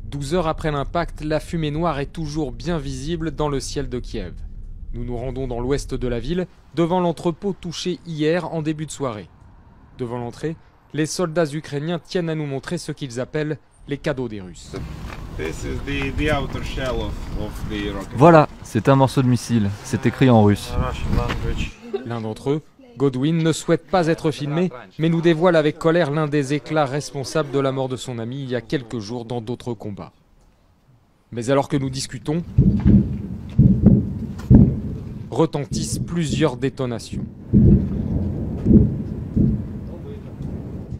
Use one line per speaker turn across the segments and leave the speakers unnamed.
12 heures après l'impact, la fumée noire est toujours bien visible dans le ciel de Kiev. Nous nous rendons dans l'ouest de la ville, devant l'entrepôt touché hier en début de soirée. Devant l'entrée, les soldats ukrainiens tiennent à nous montrer ce qu'ils appellent les cadeaux des Russes.
Voilà, c'est un morceau de missile, c'est écrit en russe.
L'un d'entre eux, Godwin, ne souhaite pas être filmé, mais nous dévoile avec colère l'un des éclats responsables de la mort de son ami il y a quelques jours dans d'autres combats. Mais alors que nous discutons, retentissent plusieurs détonations.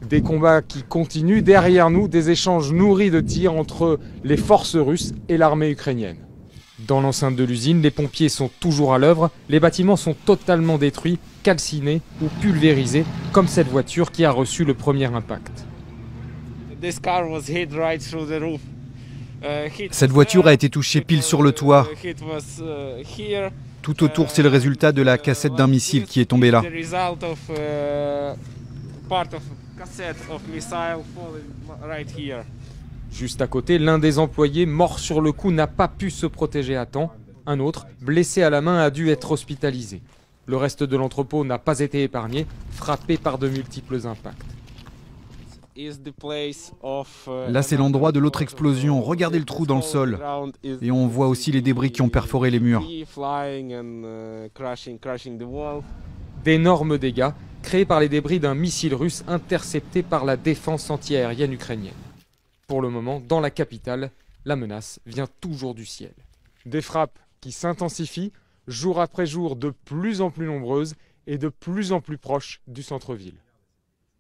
Des combats qui continuent, derrière nous, des échanges nourris de tirs entre les forces russes et l'armée ukrainienne. Dans l'enceinte de l'usine, les pompiers sont toujours à l'œuvre, les bâtiments sont totalement détruits, calcinés ou pulvérisés, comme cette voiture qui a reçu le premier impact.
Cette voiture a été touchée pile sur le toit. Tout autour, c'est le résultat de la cassette d'un missile qui est tombé là.
Juste à côté, l'un des employés, mort sur le coup, n'a pas pu se protéger à temps. Un autre, blessé à la main, a dû être hospitalisé. Le reste de l'entrepôt n'a pas été épargné, frappé par de multiples impacts.
Là, c'est l'endroit de l'autre explosion. Regardez le trou dans le sol. Et on voit aussi les débris qui ont perforé les murs.
D'énormes dégâts créés par les débris d'un missile russe intercepté par la défense antiaérienne ukrainienne. Pour le moment, dans la capitale, la menace vient toujours du ciel. Des frappes qui s'intensifient jour après jour, de plus en plus nombreuses et de plus en plus proches du centre-ville.